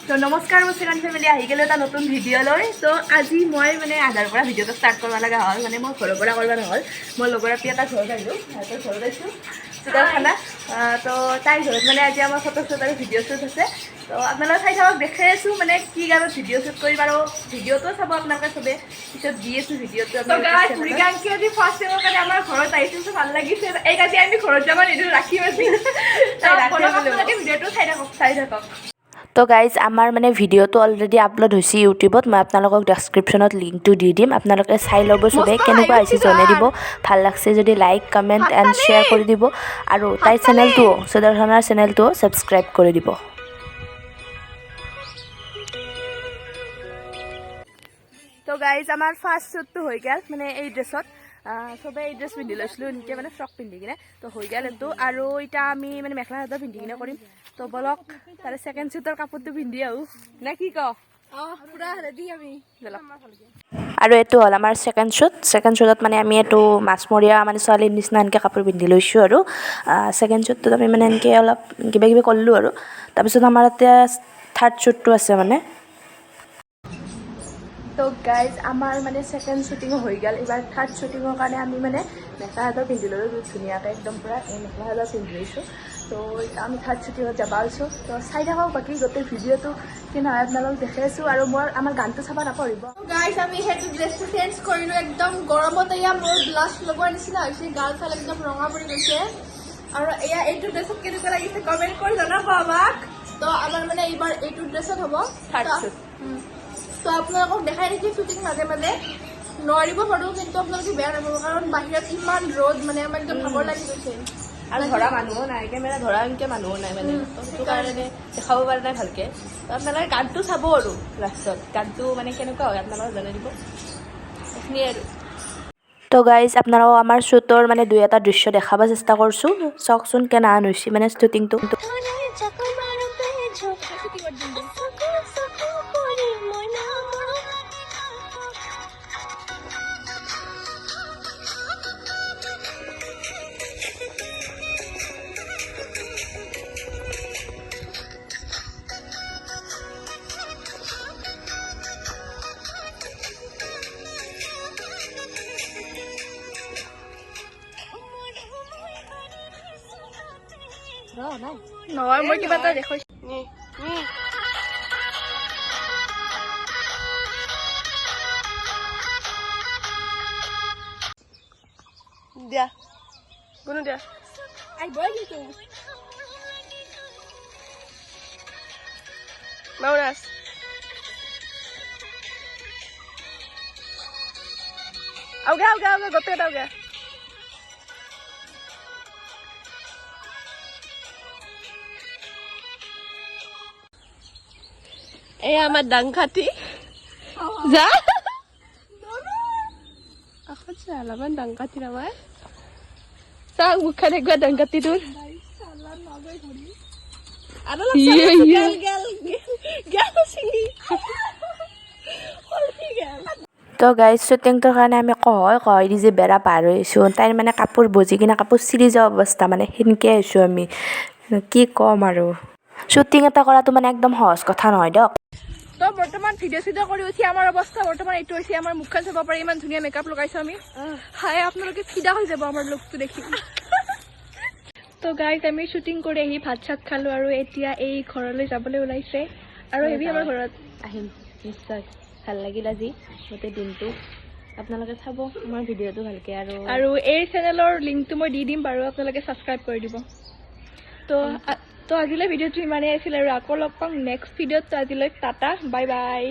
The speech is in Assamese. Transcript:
তো নমস্কাৰ মোৰ চেনেল ফেমিলি আহি গ'লে এটা নতুন ভিডিঅ' লৈ তো আজি মই মানে আধাৰ পৰা ভিডিঅ'টো ষ্টাৰ্ট কৰিব লগা হ'ল মানে মই ঘৰৰ পৰা কৰিব নহ'ল মই লগৰ আপি এটা ঘৰত আহিলোঁ সিহঁতৰ ঘৰত আহিছোঁ চুতাৰ খানা তো তাইৰ ঘৰত মানে আজি আমাৰ ফটো শ্বুট আৰু ভিডিঅ' শ্বুট আছে তো আপোনালোকে চাই থাকক দেখাই আছোঁ মানে কি গানত ভিডিঅ' শ্বুট কৰিম আৰু ভিডিঅ'টো চাব আপোনালোকে চবে পিছত দি আছোঁ ভিডিঅ'টো মৃগাংকি আজি ফাৰ্ষ্ট টাইমৰ কাৰণে আমাৰ ঘৰত আহিছোঁ ভাল লাগিছে এই আজি আমি ঘৰত যাব নিদিওঁ ৰাখিম আজি ভিডিঅ'টো চাই থাকক তো গাইজ আমাৰ মানে ভিডিঅ'টো অলৰেডি আপলোড হৈছে ইউটিউবত মই আপোনালোকক ডেছক্ৰিপশ্যনত লিংকটো দি দিম আপোনালোকে চাই ল'ব চবেই কেনেকুৱা হৈছে জনাই দিব ভাল লাগছে যদি লাইক কমেণ্ট এণ্ড শ্বেয়াৰ কৰি দিব আৰু তাইৰ চেনেলটোও সুদৰ্শনাৰ চেনেলটোও ছাবস্ক্ৰাইব কৰি দিব তো গাইজ আমাৰ ফাৰ্ষ্ট শ্বুটটো হৈ গ'ল মানে এই ড্ৰেছত চবেই এই ড্ৰেছ পিন্ধি লৈছিলোঁ এনেকৈ মানে ফ্ৰক পিন্ধি কিনে তো হৈ গ'ল এইটো আৰু এতিয়া আমি মানে মেখেলা চাদৰ পিন্ধি কিনে কৰিম তো বলক তাৰে ছেকেণ্ড শ্বুটৰ কাপোৰটো পিন্ধি আহোঁ নে কি কওঁ পুৰা ৰেডি আমি আৰু এইটো হ'ল আমাৰ ছেকেণ্ড শ্বুটত মানে আমি এইটো মাছমৰীয়া মানে ছোৱালীৰ নিচিনা এনেকৈ কাপোৰ পিন্ধি লৈছোঁ আৰু ছেকেণ্ড শ্বুটটোত আমি মানে এনেকৈ অলপ কিবা কিবি কৰিলোঁ আৰু তাৰপিছত আমাৰ এতিয়া থাৰ্ড শ্বুটটো আছে মানে তো গাইজ আমাৰ মানে ছেকেণ্ড শ্বুটিঙো হৈ গ'ল এইবাৰ থাৰ্ড শ্বুটিঙৰ কাৰণে আমি মানে মেখেলা চাদৰ পিন্ধি ল'লোঁ ধুনীয়াকৈ একদম পূৰা এই মেখেলা চাদৰ পিন্ধি লৈছোঁ তো আমি থাৰ্ড শ্বুটিঙত যাব আছোঁ তো চাই থাকক বাকী গোটেই ভিডিঅ'টো কি নহয় আপোনালোক দেখাই আছোঁ আৰু মই আমাৰ গানটো চাব নাপাহৰিব গাইজ আমি সেইটো ড্ৰেছটো চেঞ্জ কৰিলোঁ একদম গৰমত এয়া মোৰ ব্লাছ লগোৱাৰ নিচিনা হৈছে গাল চাল একদম ৰঙা পৰি গৈছে আৰু এয়া এইটো ড্ৰেছত কেনেকুৱা লাগিছে কমেণ্ট কৰি জনাব আমাক তো আমাৰ মানে এইবাৰ এইটো ড্ৰেছত হ'ব থাৰ্ড শ্বুট তো আপোনালোকক দেখাই দিছোঁ শ্বুটিং মাজে মাজে নোৱাৰিব পাৰোঁ কিন্তু আপোনালোকে বেয়া নাপাব কাৰণ বাহিৰত ইমান ৰ'দ মানে আমাৰ একদম ভাগৰ লাগি গৈছে আৰু ধৰা মানুহো নাই কেমেৰা ধৰা এনেকৈ মানুহো নাই মানে তো সেইটো কাৰণে দেখাব পৰা নাই ভালকৈ তো আপোনালোকে গানটো চাব আৰু লাষ্টত গানটো মানে কেনেকুৱা হয় আপোনালোকে জনাই দিব এইখিনিয়ে আৰু তো গাইজ আপোনালোকক আমাৰ শ্বুটৰ মানে দুই এটা দৃশ্য দেখাব চেষ্টা কৰিছোঁ চাওকচোন কেনেহেন হৈছে মানে শ্বুটিংটো নহয় মই কিবা এটা দেখুৱাইছোঁ দিয়া কোনো দিয়া আহিবই কিন্তু মাউনাছ আউগে গোটেই এটা আউগে এয়া আমাৰ ডাংখাতি যা আকৌ অলপমান ডাংখাতি নামাৰ চাওক মুখখন একবাৰ ডাংখাতিটোৰ তো গাইজ শ্বুটিংটোৰ কাৰণে আমি কহয় দি যে বেৰা পাৰ হৈ আহিছোঁ তাইৰ মানে কাপোৰ বজি কিনে কাপোৰ চিৰি যোৱা অৱস্থা মানে সেনেকৈ আহিছোঁ আমি কি ক'ম আৰু শ্বুটিং এটা কৰাটো মানে একদম সহজ কথা নহয় দিয়ক তো বৰ্তমান ভিডিঅ' চিডিঅ' কৰি উঠি আমাৰ অৱস্থা বৰ্তমান এইটো হৈছে আমাৰ মুখখন চাব পাৰি ইমান ধুনীয়া মেকআপ লগাইছোঁ আমি হাই আপোনালোকে ফিদা হৈ যাব আমাৰ লুকটো দেখি তো গাইজ আমি শ্বুটিং কৰি আহি ভাত চাত খালোঁ আৰু এতিয়া এই ঘৰলৈ যাবলৈ ওলাইছে আৰু হেভি আমাৰ ঘৰত আহিম নিশ্চয় ভাল লাগিল আজি গোটেই দিনটো আপোনালোকে চাব আমাৰ ভিডিঅ'টো ভালকৈ আৰু এই চেনেলৰ লিংকটো মই দি দিম বাৰু আপোনালোকে ছাবস্ক্ৰাইব কৰি দিব তো আজিলৈ ভিডিঅ'টো ইমানেই আছিল আৰু আকৌ লগ পাম নেক্সট ভিডিঅ'ত আজিলৈ টাটা বাই বাই